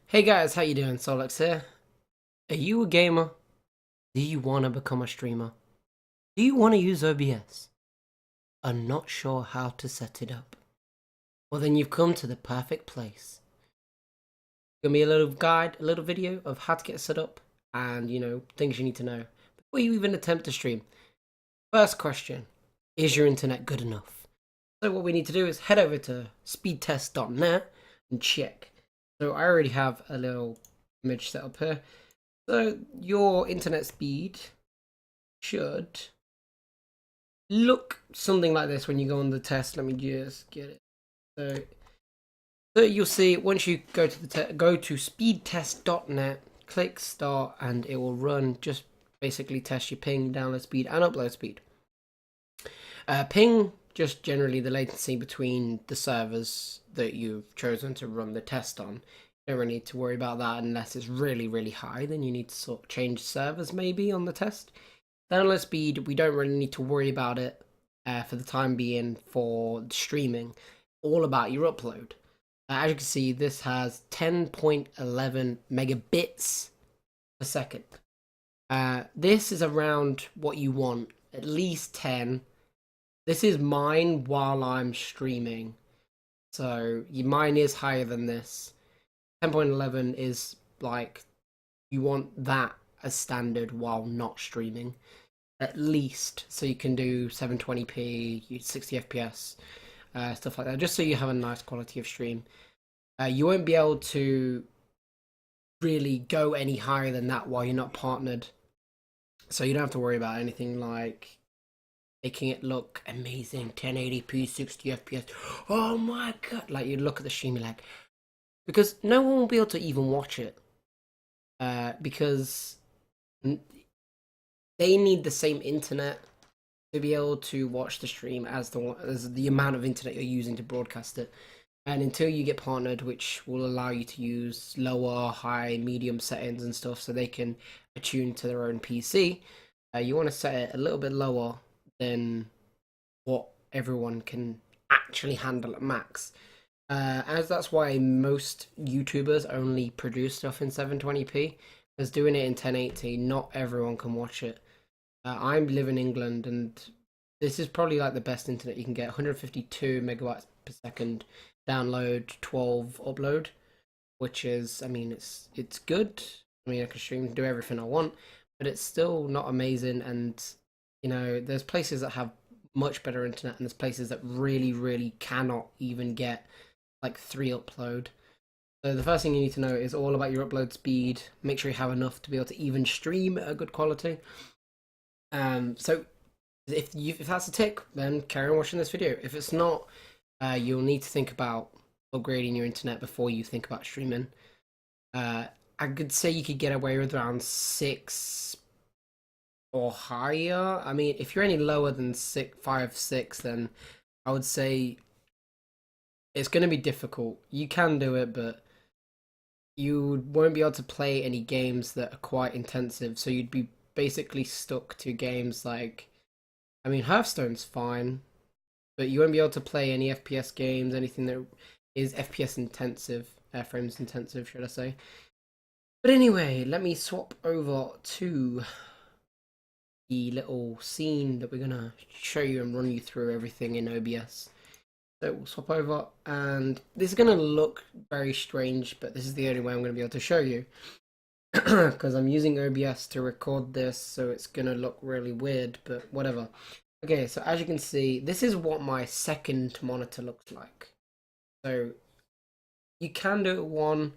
Hey guys, how you doing? Solix here. Are you a gamer? Do you want to become a streamer? Do you want to use OBS? Are not sure how to set it up? Well then you've come to the perfect place. Gonna be a little guide, a little video of how to get set up and things you need to know before you even attempt to stream. First question, is your internet good enough? So what we need to do is head over to speedtest.net and check. So I already have a little image set up here. So your internet speed should look something like this when you go on the test. Let me just get it. So you'll see once you go to go to speedtest.net, click start, and it will run. Just basically test your ping, download speed, and upload speed. Ping, just generally the latency between the servers that you've chosen to run the test on. You don't really need to worry about that unless it's really, really high. Then you need to sort of change servers maybe on the test. Download speed, we don't really need to worry about it for the time being for streaming. All about your upload. As you can see, this has 10.11 megabits per second. This is around what you want, at least 10. This is mine while I'm streaming. So mine is higher than this. 10.11 is like, you want that as standard while not streaming. At least, so you can do 720p, 60 FPS, stuff like that, just so you have a nice quality of stream. You won't be able to really go any higher than that while you're not partnered. So you don't have to worry about anything like making it look amazing, 1080p, 60 FPS. Oh my god! Like you look at the stream, you're like, because no one will be able to even watch it, because they need the same internet to be able to watch the stream as the amount of internet you're using to broadcast it. And until you get partnered, which will allow you to use lower, high, medium settings and stuff, so they can attune to their own PC, you want to set it a little bit lower than what everyone can actually handle at max. As that's why most YouTubers only produce stuff in 720p, because doing it in 1080, not everyone can watch it. I live in England, and this is probably like the best internet you can get. 152 megabytes per second download, 12 upload, which is, I mean, it's good. I mean, I can stream, do everything I want, but it's still not amazing. And there's places that have much better internet, and there's places that really, really cannot even get like 3 upload. So the first thing you need to know is all about your upload speed. Make sure you have enough to be able to even stream at a good quality. So if that's a tick, then carry on watching this video. If it's not, you'll need to think about upgrading your internet before you think about streaming. I could say you could get away with around 6 or higher. I mean, if you're any lower than 6, 5, 6, then I would say it's going to be difficult. You can do it, but you won't be able to play any games that are quite intensive. So you'd be basically stuck to games like, I mean, Hearthstone's fine, but you won't be able to play any FPS games, anything that is FPS intensive, frames intensive, should I say. But anyway, let me swap over to the little scene that we're gonna show you and run you through everything in OBS. So we'll swap over, and this is gonna look very strange, but this is the only way I'm gonna be able to show you. Because I'm using OBS to record this, so it's gonna look really weird, but whatever. Okay, so as you can see, this is what my second monitor looks like. So you can do it one.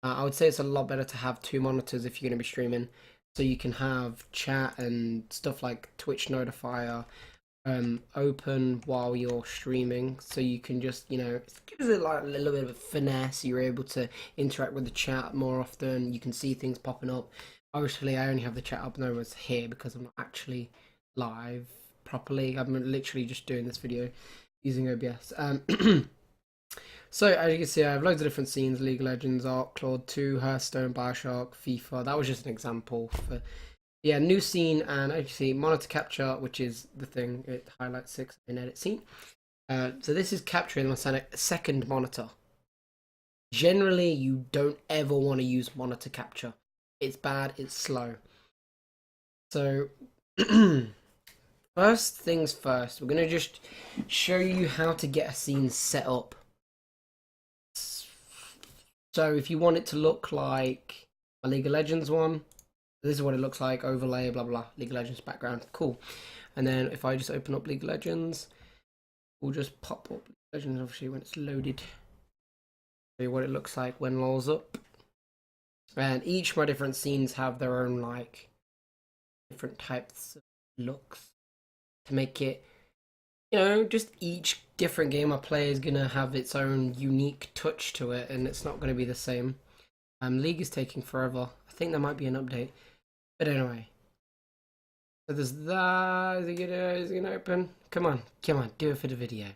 I would say it's a lot better to have 2 monitors if you're going to be streaming. So you can have chat and stuff like Twitch notifier open while you're streaming. So you can just, it gives it like a little bit of a finesse. You're able to interact with the chat more often. You can see things popping up. Obviously, I only have the chat up and it's here because I'm not actually live properly. I'm literally just doing this video using OBS. So as you can see, I have loads of different scenes: League of Legends, Ark, Claude 2, Hearthstone, Bioshock, FIFA. That was just an example for, yeah, new scene. And as you see, monitor capture, which is the thing, it highlights 6 in edit scene. So this is capturing my second monitor. Generally, you don't ever want to use monitor capture. It's bad, it's slow. So, first things first, we're going to just show you how to get a scene set up. So, if you want it to look like a League of Legends one, this is what it looks like, overlay, blah, blah, League of Legends background, cool. And then if I just open up League of Legends, we'll just pop up League of Legends, obviously, when it's loaded. Show you what it looks like when LOL's up. And each of my different scenes have their own, like, different types of looks to make it, you know, just each different game I play is going to have its own unique touch to it, and it's not going to be the same. League is taking forever. I think there might be an update. But anyway. So there's that. Is it gonna open? Come on, do it for the video.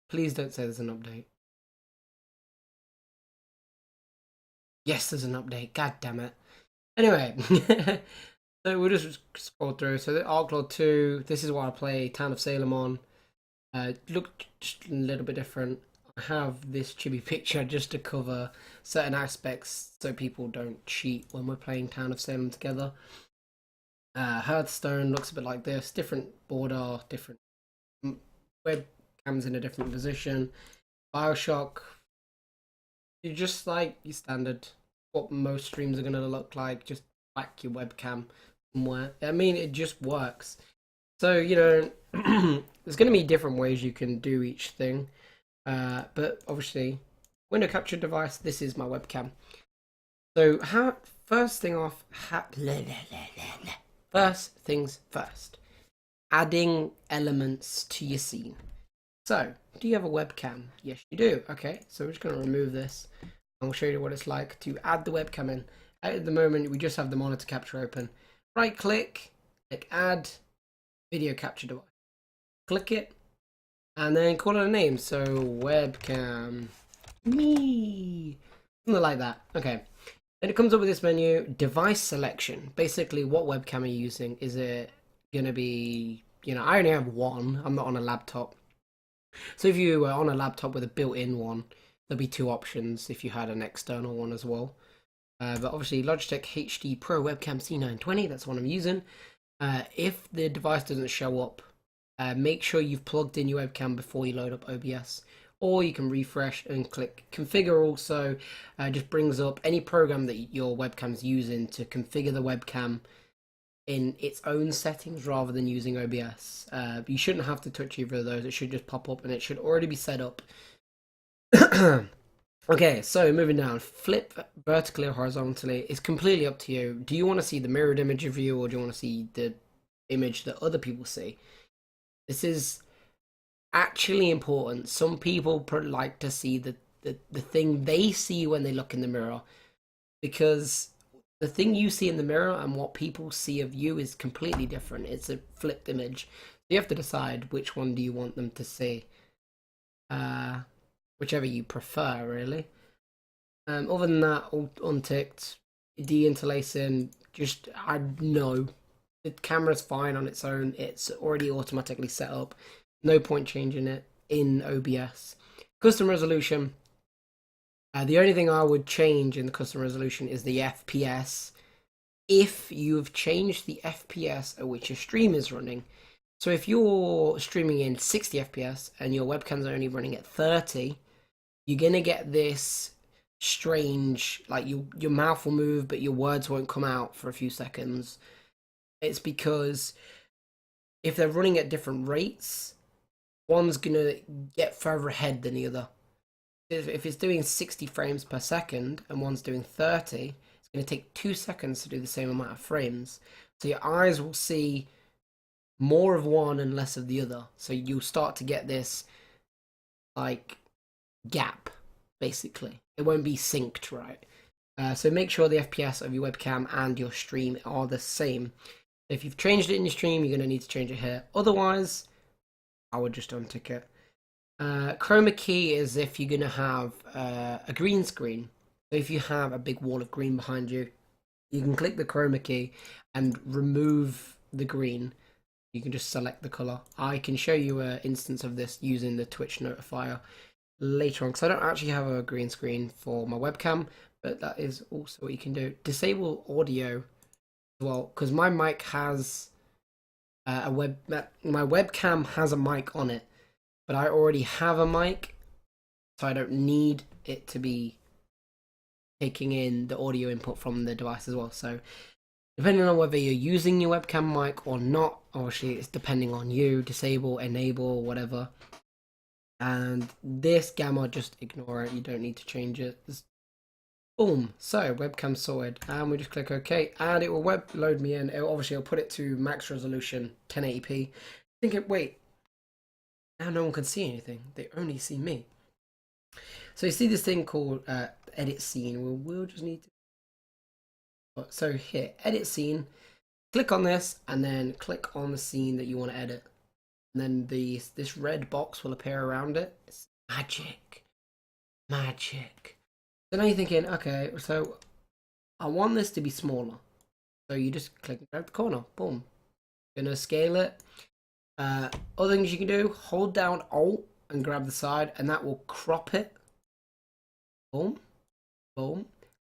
Please don't say there's an update. Yes, there's an update. God damn it. Anyway, so we'll just scroll through. So the Arc Lord 2, this is what I play Town of Salem on. Look just a little bit different. I have this chibi picture just to cover certain aspects so people don't cheat when we're playing Town of Salem together. Hearthstone looks a bit like this, different border, different webcams in a different position. Bioshock, you just like your standard, what most streams are going to look like, just whack your webcam somewhere. I mean, it just works. So, you know, there's going to be different ways you can do each thing. But obviously, window capture device, this is my webcam. So, first things first. Adding elements to your scene. So, do you have a webcam? Yes, you do. Okay, so we're just going to remove this. And we'll show you what it's like to add the webcam in. At the moment, we just have the monitor capture open. Right click add video capture device. Click it, and then call it a name. So, webcam me. Something like that. Okay. Then it comes up with this menu, device selection. Basically, what webcam are you using? Is it going to be, you know, I only have one. I'm not on a laptop. So if you were on a laptop with a built-in one, there'd be two options if you had an external one as well. But obviously, Logitech HD Pro Webcam C920, that's the one I'm using. If the device doesn't show up, make sure you've plugged in your webcam before you load up OBS. Or you can refresh and click configure also. Just brings up any program that your webcam's using to configure the webcam in its own settings rather than using OBS. You shouldn't have to touch either of those. It should just pop up and it should already be set up. Okay, so moving down, flip vertically or horizontally. It's completely up to you. Do you want to see the mirrored image of you, or do you want to see the image that other people see? This is actually important. Some people like to see the thing they see when they look in the mirror, because the thing you see in the mirror and what people see of you is completely different. It's a flipped image. You have to decide which one do you want them to see. Whichever you prefer, really. Other than that, all unticked. De-interlacing, just, I know the camera's fine on its own. It's already automatically set up. No point changing it in OBS. Custom resolution. The only thing I would change in the custom resolution is the FPS. If you've changed the FPS at which your stream is running. So if you're streaming in 60 FPS and your webcam's only running at 30, you're going to get this strange, like your mouth will move but your words won't come out for a few seconds. It's because if they're running at different rates, one's going to get further ahead than the other. If it's doing 60 frames per second and one's doing 30, it's going to take 2 seconds to do the same amount of frames. So your eyes will see more of one and less of the other. So you'll start to get this, like, gap, basically. It won't be synced right. So make sure the FPS of your webcam and your stream are the same. If you've changed it in your stream, you're going to need to change it here. Otherwise, I would just untick it. Chroma key is if you're going to have a green screen. So if you have a big wall of green behind you, you can click the chroma key and remove the green. You can just select the color. I can show you an instance of this using the Twitch notifier. later on, because I don't actually have a green screen for my webcam, but that is also what you can do. Disable audio as well, because my mic has my webcam has a mic on it, but I already have a mic, so I don't need it to be taking in the audio input from the device as well. So depending on whether you're using your webcam mic or not, obviously it's depending on you. Disable, enable, whatever. And this gamma, just ignore it. You don't need to change it. Boom. So webcam sorted, and we just click OK, and it will web load me in. It'll put it to max resolution 1080p. Thinking, wait, now no one can see anything. They only see me. So you see this thing called edit scene. We'll just need to. So here, edit scene. Click on this, and then click on the scene that you want to edit. And then this red box will appear around it. It's magic. Magic. So now you're thinking, okay, so I want this to be smaller. So you just click and grab the corner. Boom. Gonna scale it. Other things you can do, hold down Alt and grab the side, and that will crop it. Boom. Boom.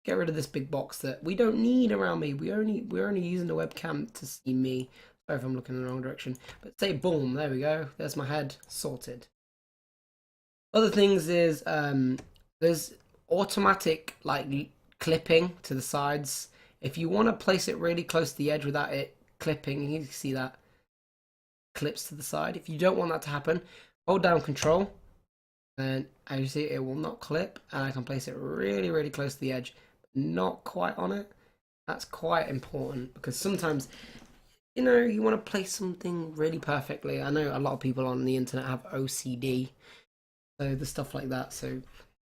Get rid of this big box that we don't need around me. We're only using the webcam to see me. Sorry if I'm looking in the wrong direction. But say boom, there we go. There's my head sorted. Other things is there's automatic like clipping to the sides. If you want to place it really close to the edge without it clipping, you can see that clips to the side. If you don't want that to happen, hold down Control, and as you see, it will not clip, and I can place it really, really close to the edge, not quite on it. That's quite important because sometimes, you know, you want to place something really perfectly. I know a lot of people on the internet have OCD, so the stuff like that. So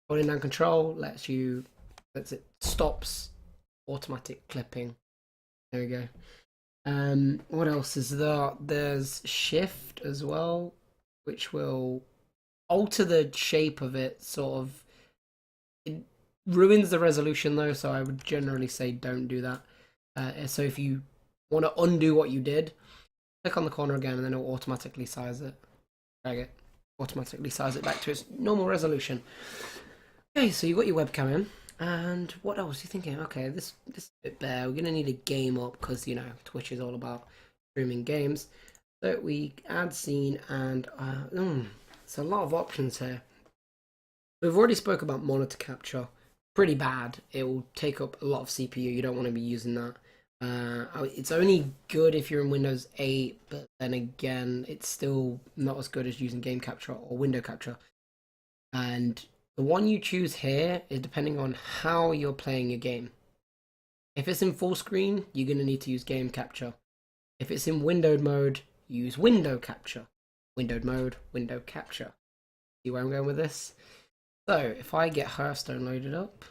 holding down Control lets it stops automatic clipping. There we go. What else is there? There's Shift as well, which will alter the shape of it. Sort of, it ruins the resolution though, so I would generally say don't do that. So if you want to undo what you did, click on the corner again, and then it'll automatically size it. Drag it, automatically size it back to its normal resolution. Okay, so you got your webcam in, and what else are you thinking? Okay, this bit there, we're gonna need a game up because you know Twitch is all about streaming games. So we add scene, and it's a lot of options here. We've already spoke about monitor capture. Pretty bad. It will take up a lot of CPU. You don't want to be using that. It's only good if you're in Windows 8, but then again, it's still not as good as using game capture or window capture. And the one you choose here is depending on how you're playing your game. If it's in full screen, you're going to need to use game capture. If it's in windowed mode, use window capture. Windowed mode, window capture. See where I'm going with this? So if I get Hearthstone loaded up,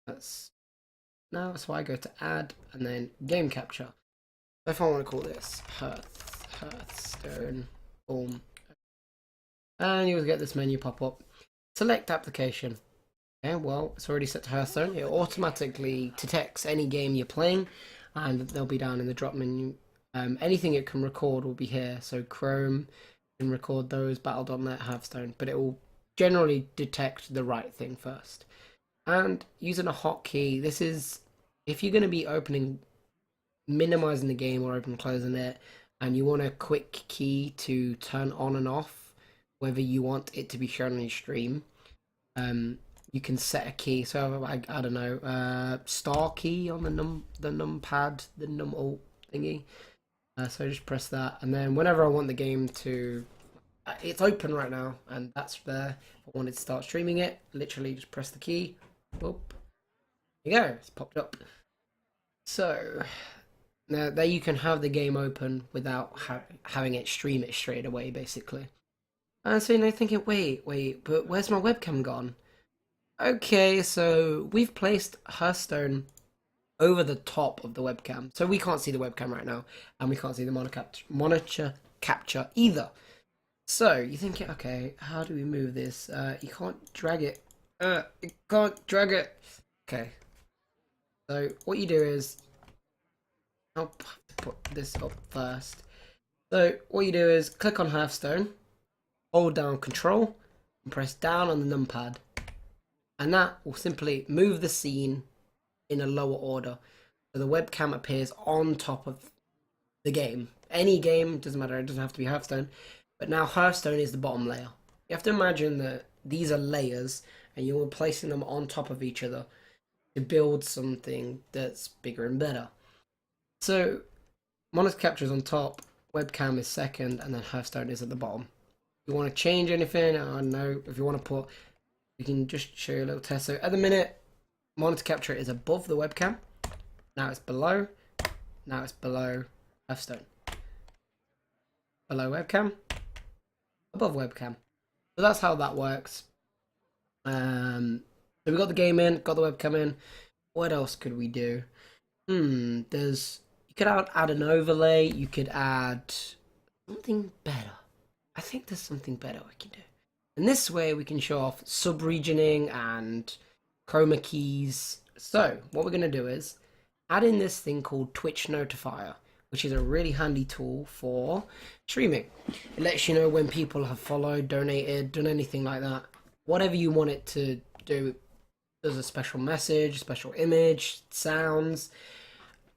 that's now, so I go to add and then game capture. So if I want to call this Hearthstone, boom, and you'll get this menu pop up. Select application. Okay, well, it's already set to Hearthstone. It automatically detects any game you're playing, and they'll be down in the drop menu. Anything it can record will be here. So Chrome can record those, Battle.net, Hearthstone, but it will generally detect the right thing first. And using a hotkey, this is if you're going to be minimizing the game or open closing it, and you want a quick key to turn on and off, whether you want it to be shown on your stream, you can set a key. So I don't know, star key on the numpad, the alt thingy. So just press that, and then whenever I want the game to, it's open right now, and that's there. If I wanted to start streaming it, literally just press the key. Whoop. There you go. It's popped up. So now there you can have the game open without having it stream it straight away, basically. And so you're thinking, wait, but where's my webcam gone? Okay, so we've placed Hearthstone over the top of the webcam, so we can't see the webcam right now, and we can't see the monitor capture either. So you're thinking, okay, how do we move this? You can't drag it. You can't drag it. Okay. So what you do is, I'll put this up first. So what you do is click on Hearthstone, hold down Control, and press down on the numpad, and that will simply move the scene in a lower order. So the webcam appears on top of the game. Any game, doesn't matter, it doesn't have to be Hearthstone. But now Hearthstone is the bottom layer. You have to imagine that these are layers and you're placing them on top of each other to build something that's bigger and better. So monitor capture is on top, webcam is second, and then Hearthstone is at the bottom. If you want to change anything, I don't know, if you want to put, you can just show you a little test. So at the minute, monitor capture is above the webcam. Now it's below. Now it's below Hearthstone. Below webcam. Above webcam. So that's how that works. So we got the game in, got the webcam in. What else could we do? You could add an overlay. You could add something better. I think there's something better we can do. And this way we can show off sub-regioning and chroma keys. So what we're going to do is add in this thing called Twitch Notifier, which is a really handy tool for streaming. It lets you know when people have followed, donated, done anything like that. Whatever you want it to do. There's a special message, special image, sounds,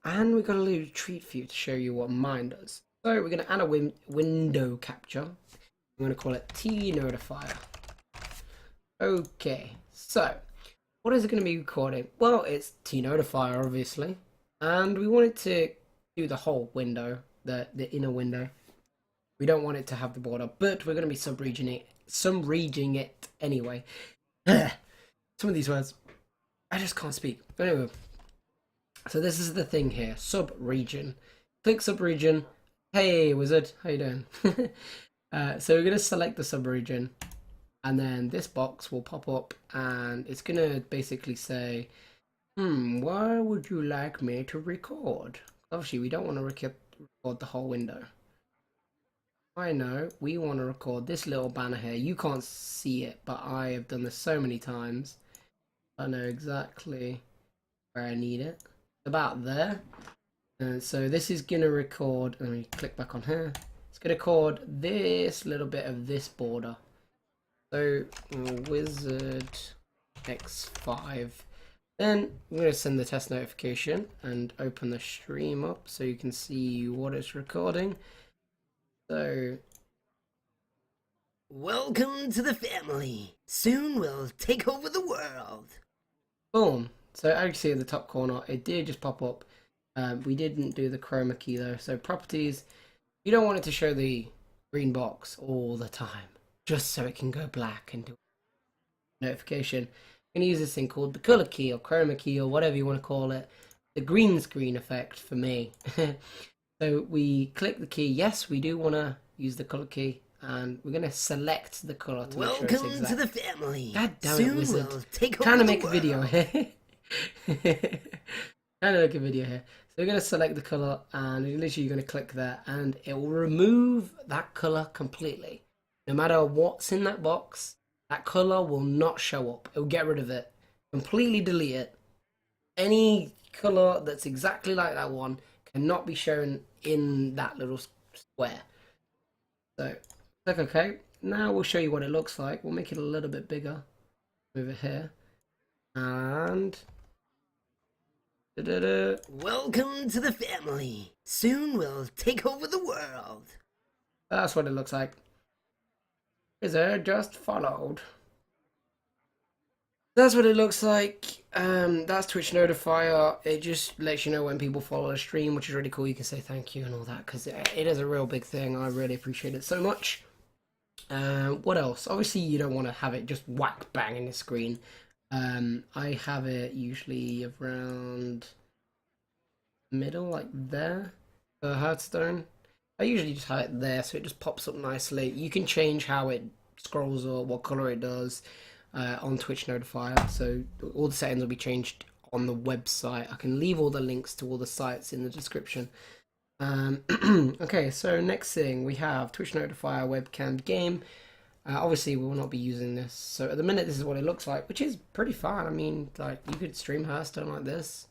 and we've got a little treat for you to show you what mine does. So we're going to add a window capture. I'm going to call it T-Notifier. Okay, so what is it going to be recording? Well, it's T-Notifier, obviously, and we want it to do the whole window, the inner window. We don't want it to have the border, but we're going to be sub-regioning it anyway. Some of these words, I just can't speak. But anyway, so this is the thing here, sub-region. Click sub-region. Hey, wizard, how you doing? So we're going to select the sub-region, and then this box will pop up, and it's going to basically say, where would you like me to record? Obviously, we don't want to record the whole window. I know, we want to record this little banner here. You can't see it, but I have done this so many times. I know exactly where I need it. About there. And so this is going to record, let me click back on here. It's going to record this little bit of this border. So, wizard x5. Then I'm going to send the test notification and open the stream up so you can see what it's recording. So, welcome to the family. Soon we'll take over the world. Boom. So as you see in the top corner, it did just pop up. We didn't do the chroma key though. So properties, you don't want it to show the green box all the time, just so it can go black and do notification. I'm going to use this thing called the color key or chroma key or whatever you want to call it. The green screen effect for me. So we click the key. Yes, we do want to use the color key, and we're going to select the color to make sure it's exact. Welcome to the family. God damn Soon it, wizard. we'll take over Trying to the make a video world. here. Trying to make a video here. So we're going to select the color, and literally you're going to click there, and it will remove that color completely. No matter what's in that box, that color will not show up. It will get rid of it. Completely delete it. Any color that's exactly like that one cannot be shown in that little square. So click OK. Now we'll show you what it looks like. We'll make it a little bit bigger. Move it here. And welcome to the family. Soon we'll take over the world. That's what it looks like. Wizard just followed. That's what it looks like. That's Twitch Notifier. It just lets you know when people follow a stream, which is really cool. You can say thank you and all that, because it is a real big thing. I really appreciate it so much. What else? Obviously, you don't want to have it just whack bang in the screen. I have it usually around middle, like there, for Hearthstone. I usually just have it there, so it just pops up nicely. You can change how it scrolls or what color it does on Twitch Notifier, so all the settings will be changed on the website. I can leave all the links to all the sites in the description. Okay, so next thing we have Twitch Notifier webcam game. Obviously we will not be using this, so at the minute this is what it looks like, which is pretty fun. I mean, like, you could stream Hearthstone like this,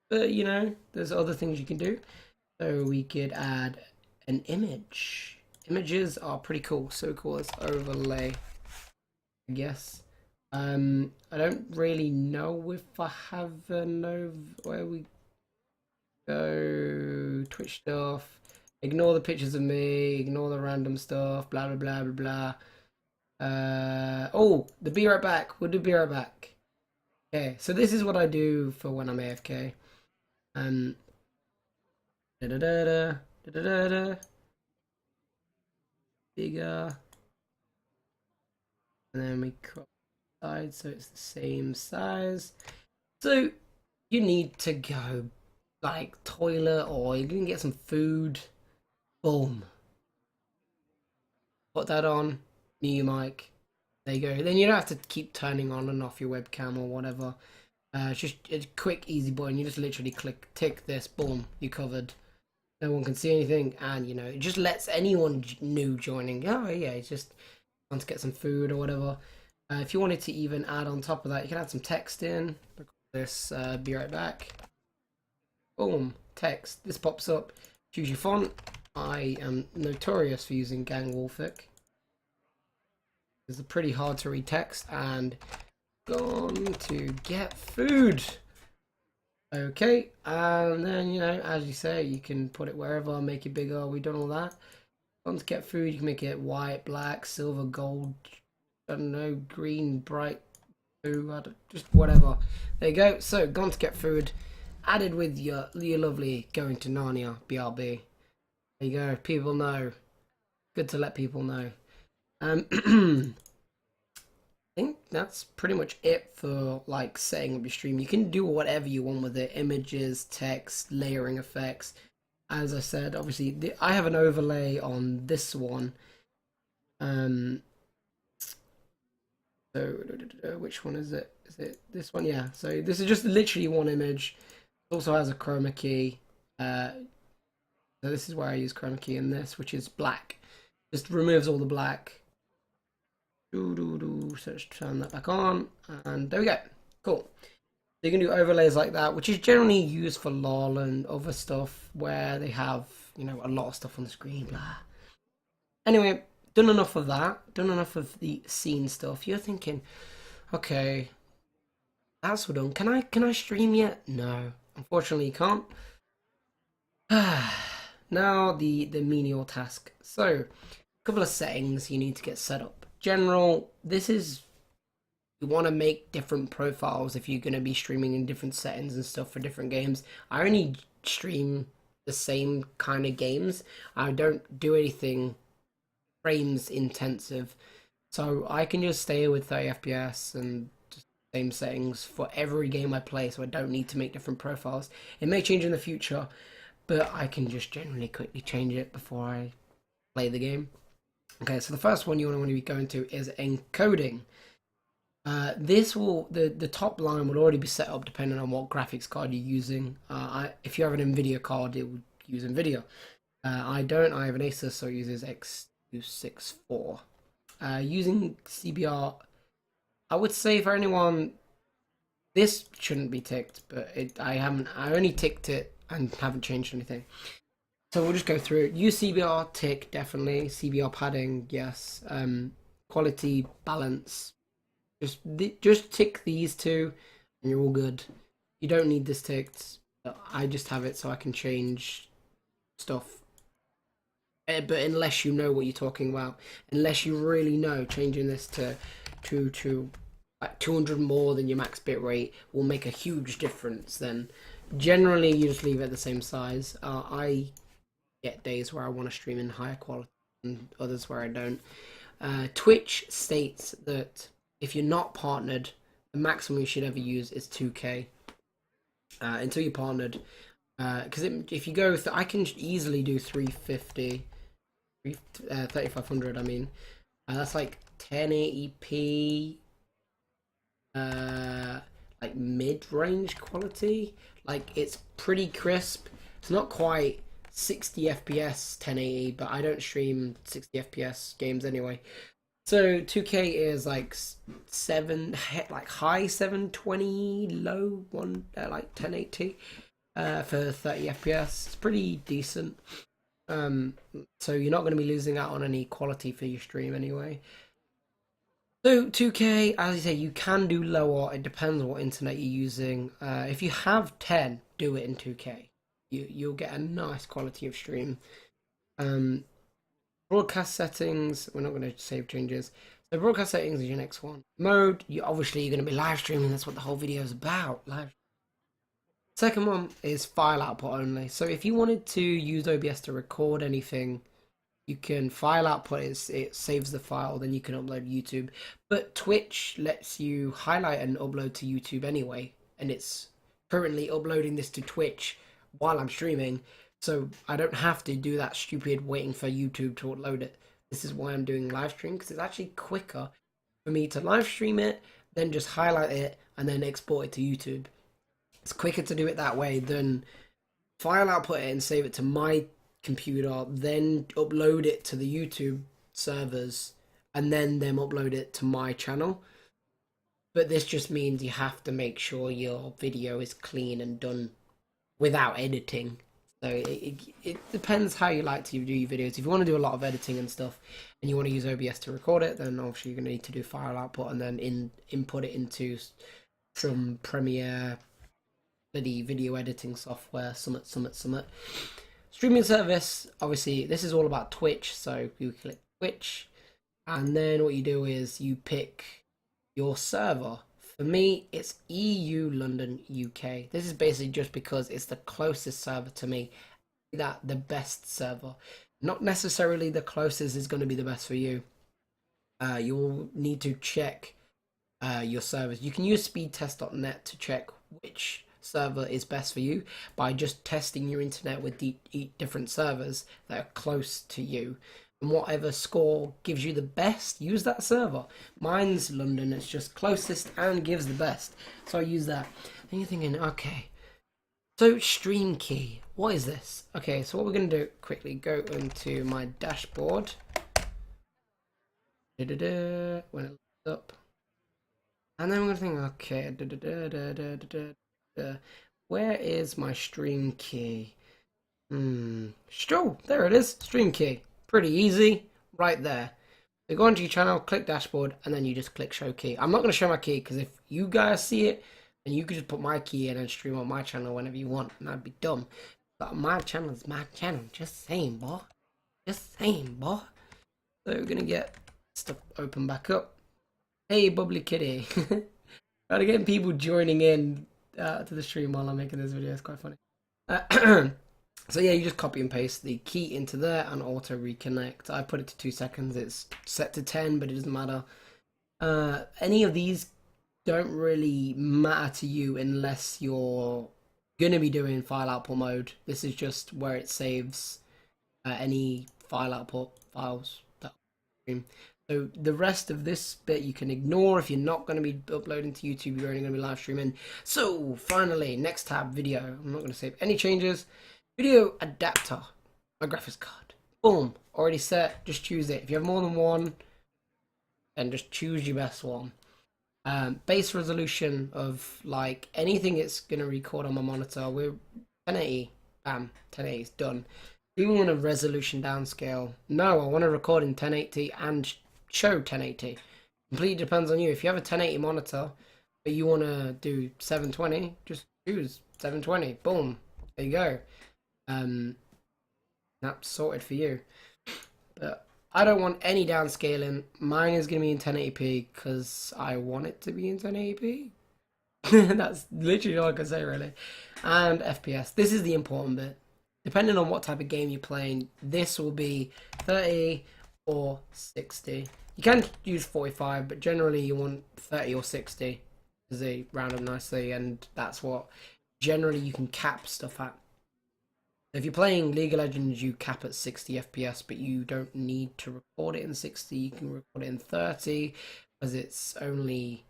but you know, there's other things you can do. So we could add an image. Images are pretty cool, so we call this overlay. I guess. I don't really know if I have where we go. Twitch stuff. Ignore the pictures of me. Ignore the random stuff. Blah blah blah blah blah. Oh, the be right back. We'll do be right back. Okay, so this is what I do for when I'm AFK. Um, da da da da da da da. Bigger, and then we crop the side so it's the same size. So you need to go like toilet or you're gonna get some food. Boom. Put that on. New mic. There you go. Then you don't have to keep turning on and off your webcam or whatever. It's just a quick, easy button. You just literally click, tick this, boom, you covered. No one can see anything, and it just lets anyone new joining. Oh yeah, it's just want to get some food or whatever. If you wanted to even add on top of that, you can add some text in. This, be right back. Boom, text. This pops up. Choose your font. I am notorious for using Gang Wolfic. It's pretty hard to read text, and gone to get food. Okay, and then as you say, you can put it wherever, make it bigger. We've done all that. Gone to get food. You can make it white, black, silver, gold. I don't know, green, bright, blue. Just whatever. There you go. So gone to get food. Added with your lovely going to Narnia BRB. There you go. People know. Good to let people know. I think that's pretty much it for like setting up your stream. You can do whatever you want with it: images, text, layering effects. As I said, obviously I have an overlay on this one. So which one is it? Is it this one? Yeah. So this is just literally one image. It also has a chroma key. So this is where I use chroma key in this, which is black. Just removes all the black. So let's turn that back on, and there we go. Cool. So you can do overlays like that, which is generally used for LOL and other stuff where they have, a lot of stuff on the screen. Blah. Anyway, done enough of that. Done enough of the scene stuff. You're thinking, okay, that's all done. Can I stream yet? No, unfortunately, you can't. Now the menial task. So, a couple of settings you need to get set up. General, this is, you want to make different profiles if you're going to be streaming in different settings and stuff for different games. I only stream the same kind of games. I don't do anything frames intensive, so I can just stay with 30 FPS and just same settings for every game I play, so I don't need to make different profiles. It may change in the future, but I can just generally quickly change it before I play the game. Okay, so the first one you want to be going to is encoding. This will, the top line will already be set up depending on what graphics card you're using. If you have an NVIDIA card, it will use NVIDIA. I don't. I have an Asus, so it uses X264. Using CBR, I would say for anyone, this shouldn't be ticked, but I only ticked it and haven't changed anything. So we'll just go through it. Use CBR, tick, definitely. CBR padding, yes. Quality, balance. Just tick these two, and you're all good. You don't need this ticked. I just have it so I can change stuff. But unless you know what you're talking about, unless you really know, changing this to like 200 more than your max bit rate will make a huge difference, then generally you just leave it the same size. I get days where I want to stream in higher quality and others where I don't. Twitch states that if you're not partnered, the maximum you should ever use is 2K until you're partnered. Because if you go, I can easily do 350, 3500. I mean, that's like 1080p, like mid-range quality. Like it's pretty crisp. It's not quite 60 FPS 1080, but I don't stream 60 FPS games anyway. So 2K is like high 720, low like 1080 for 30 FPS. It's pretty decent. So you're not going to be losing out on any quality for your stream anyway. So 2K, as you say, you can do lower. It depends on what internet you're using. If you have 10, do it in 2K. You'll get a nice quality of stream. Um, Broadcast settings. We're not going to save changes. So broadcast settings is your next one. Mode. You're going to be live streaming. That's what the whole video is about. Live. Second one is file output only. So if you wanted to use OBS to record anything, you can file output, it saves the file, then you can upload YouTube. But Twitch lets you highlight and upload to YouTube anyway, and it's currently uploading this to Twitch while I'm streaming, so I don't have to do that stupid waiting for YouTube to upload it. This is why I'm doing live stream, because it's actually quicker for me to live stream it, then just highlight it, and then export it to YouTube. It's quicker to do it that way than file output it and save it to my computer, then upload it to the YouTube servers, and then them upload it to my channel. But this just means you have to make sure your video is clean and done without editing. So it depends how you like to do your videos. If you want to do a lot of editing and stuff, and you want to use OBS to record it, then obviously you're going to need to do file output and then input it into some Premiere, the video editing software, summit. Streaming service, obviously, this is all about Twitch, so you click Twitch, and then what you do is you pick your server. For me, it's EU London UK. This is basically just because it's the closest server to me, that the best server. Not necessarily the closest is going to be the best for you. You'll need to check your servers. You can use speedtest.net to check which server is best for you by just testing your internet with different servers that are close to you, and whatever score gives you the best, use that server. Mine's London, it's just closest and gives the best, so I use that. And you're thinking, okay, so stream key, what is this? Okay, so what we're going to do quickly, go into my dashboard, when it looks up, and then we're going to think, okay, where is my stream key? Sure, there it is, stream key. Pretty easy, right there. So go onto your channel, click dashboard, and then you just click show key. I'm not going to show my key because if you guys see it, then you could just put my key in and stream on my channel whenever you want, and that'd be dumb. But my channel is my channel, just saying, boy. Just saying, boy. So we're going to get stuff open back up. Hey, bubbly kitty. Gotta get people joining in to the stream while I'm making this video. It's quite funny. So yeah, you just copy and paste the key into there and auto reconnect. I put it to 2 seconds. It's set to 10, but it doesn't matter. Any of these don't really matter to you unless you're gonna be doing file output mode. This is just where it saves any file output files that stream. So the rest of this bit you can ignore if you're not going to be uploading to YouTube, you're only going to be live streaming. So finally, next tab, video. I'm not going to save any changes. Video adapter, my graphics card. Boom, already set, just choose it. If you have more than one, then just choose your best one. Base resolution of like anything it's going to record on my monitor. We're 1080, bam, 1080 is done. Do you want a resolution downscale? No, I want to record in 1080 and show 1080. Completely depends on you. If you have a 1080 monitor but you want to do 720, just choose 720. Boom, there you go. That's sorted for you. But I don't want any downscaling. Mine is going to be in 1080p because I want it to be in 1080p. That's literally all I can say, really. And FPS. This is the important bit. Depending on what type of game you're playing, this will be 30 or 60. You can use 45, but generally you want 30 or 60 because they round up nicely, and that's what generally you can cap stuff at. If you're playing League of Legends, you cap at 60 FPS, but you don't need to record it in 60. You can record it in 30 because it's only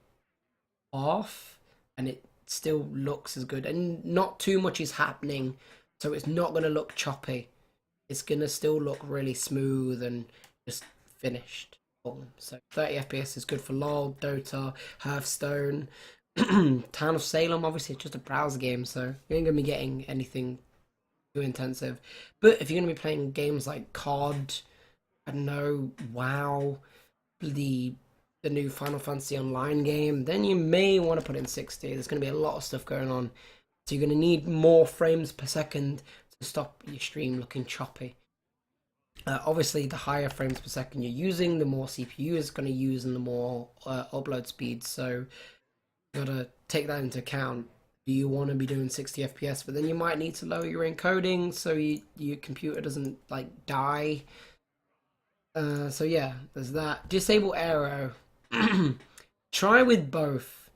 half, and it still looks as good, and not too much is happening, so it's not going to look choppy. It's going to still look really smooth and just finished. So 30 FPS is good for LoL, Dota, Hearthstone, Town of Salem. Obviously, it's just a browser game, so you ain't going to be getting anything too intensive. But if you're going to be playing games like COD, I don't know, WoW, the the new Final Fantasy Online game, then you may want to put in 60. There's going to be a lot of stuff going on. So you're going to need more frames per second to stop your stream looking choppy. Obviously, the higher frames per second you're using, the more CPU is going to use and the more upload speed. So you got to take that into account. Do you want to be doing 60 FPS? But then you might need to lower your encoding so your computer doesn't like die. So yeah, there's that. Disable aero. Try with both.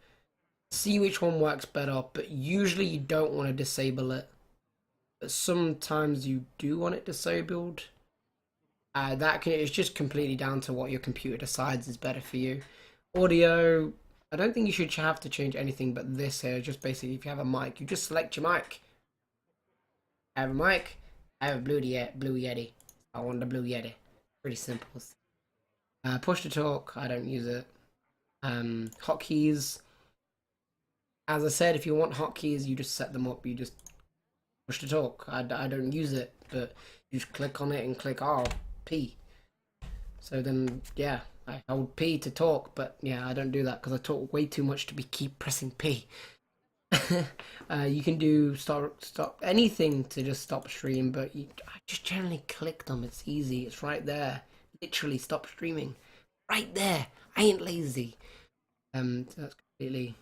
See which one works better, but usually you don't want to disable it. But sometimes you do want it disabled. It's just completely down to what your computer decides is better for you. Audio, I don't think you should have to change anything but this here. Just basically, if you have a mic, you just select your mic. I have a mic. I have a Blue Yeti. I want the Blue Yeti. Pretty simple. Push to talk. I don't use it. Hotkeys. As I said, if you want hotkeys, you just set them up. You just push to talk. I don't use it, but you just click on it and click R, P. So then, yeah, I hold P to talk, but yeah, I don't do that because I talk way too much to keep pressing P. You can do stop anything to just stop stream, but I just generally click them. It's easy. It's right there. Literally stop streaming. Right there. I ain't lazy. So that's completely.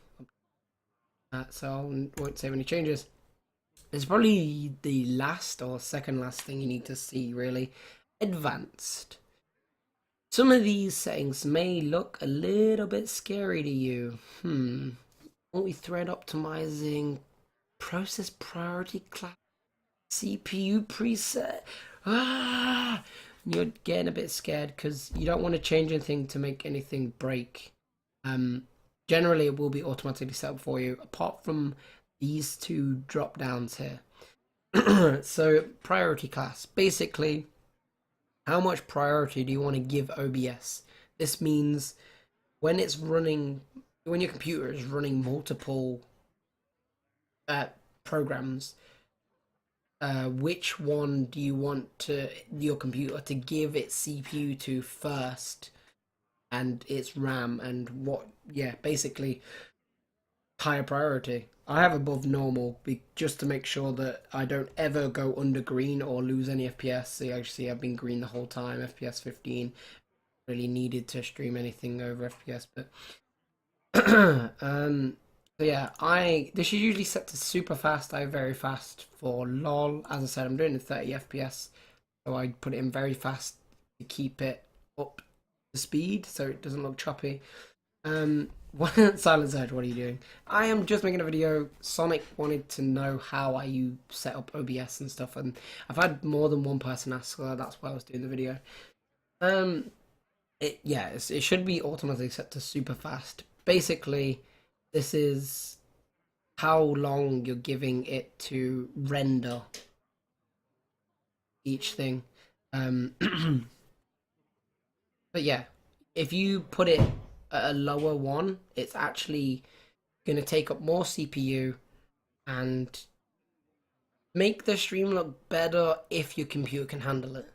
So I won't save any changes. It's probably the last or second last thing you need to see, really. Advanced. Some of these settings may look a little bit scary to you. Multi-thread optimizing, process priority class, CPU preset. You're getting a bit scared because you don't want to change anything to make anything break. Generally, it will be automatically set up for you, apart from these two drop downs here. So, priority class. Basically, how much priority do you want to give OBS? This means when it's running, when your computer is running multiple programs, which one do you want your computer to give its CPU to first? And its RAM and basically higher priority. I have above normal just to make sure that I don't ever go under green or lose any FPS. So actually I've been green the whole time, FPS 15. Really needed to stream anything over FPS, but so yeah, this is usually set to super fast. I have very fast for LOL. As I said, I'm doing it 30 FPS, so I put it in very fast to keep it up speed so it doesn't look choppy. Silent Surge, what are you doing? I am just making a video. Sonic wanted to know how you set up OBS and stuff, and I've had more than one person ask, so that's why I was doing the video. It should be automatically set to super fast. Basically, this is how long you're giving it to render each thing. But yeah, if you put it at a lower one, it's actually going to take up more CPU and make the stream look better if your computer can handle it.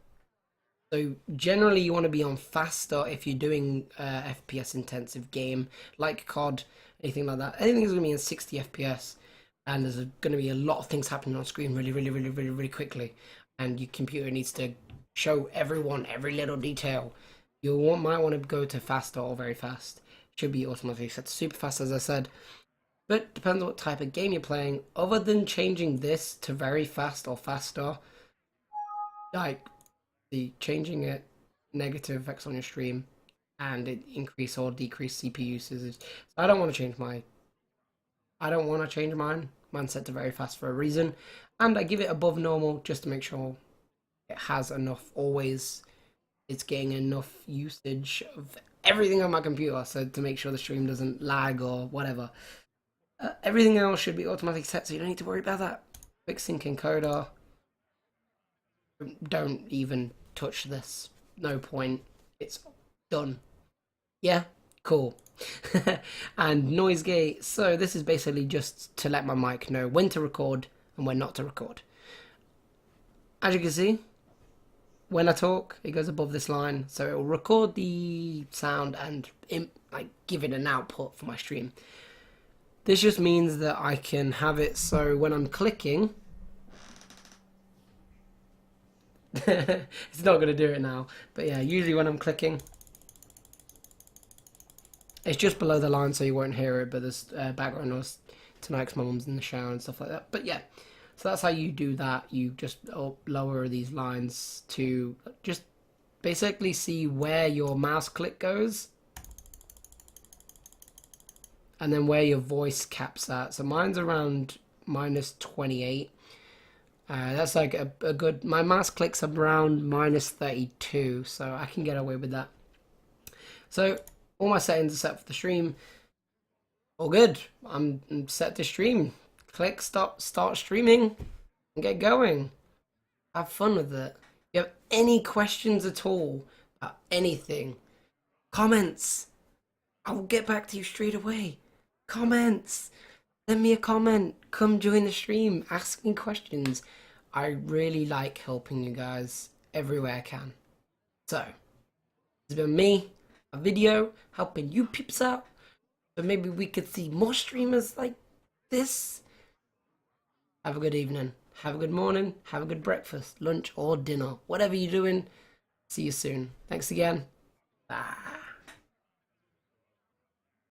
So generally you want to be on faster if you're doing FPS intensive game like COD, anything like that. Anything is going to be in 60 FPS and there's going to be a lot of things happening on screen really quickly, and your computer needs to show everyone every little detail. Might want to go to faster or very fast. Should be automatically set to super fast, as I said. But depends on what type of game you're playing. Other than changing this to very fast or faster, like changing it negative effects on your stream and it increase or decrease CPU usage. So I don't want to change mine. Mine's set to very fast for a reason. And I give it above normal just to make sure it has enough always. It's getting enough usage of everything on my computer, so to make sure the stream doesn't lag or whatever. Everything else should be automatically set, so you don't need to worry about that. Quick sync encoder. Don't even touch this. No point. It's done. Yeah? Cool. And noise gate. So this is basically just to let my mic know when to record and when not to record. As you can see, when I talk, it goes above this line, so it will record the sound and like give it an output for my stream. This just means that I can have it so when I'm clicking, it's not going to do it now, but yeah, usually when I'm clicking, it's just below the line so you won't hear it, but there's background noise tonight because my mum's in the shower and stuff like that. But yeah, so that's how you do that. You just lower these lines to just basically see where your mouse click goes and then where your voice caps at. So mine's around -28. That's like a good, my mouse clicks around -32, so I can get away with that. So all my settings are set for the stream. All good. I'm set to stream. Click start streaming and get going. Have fun with it. If you have any questions at all about anything, comments. I will get back to you straight away. Comments. Send me a comment. Come join the stream. Ask me questions. I really like helping you guys everywhere I can. So, it's been me, a video helping you peeps out. So maybe we could see more streamers like this. Have a good evening. Have a good morning. Have a good breakfast, lunch, or dinner. Whatever you're doing. See you soon. Thanks again. Bye.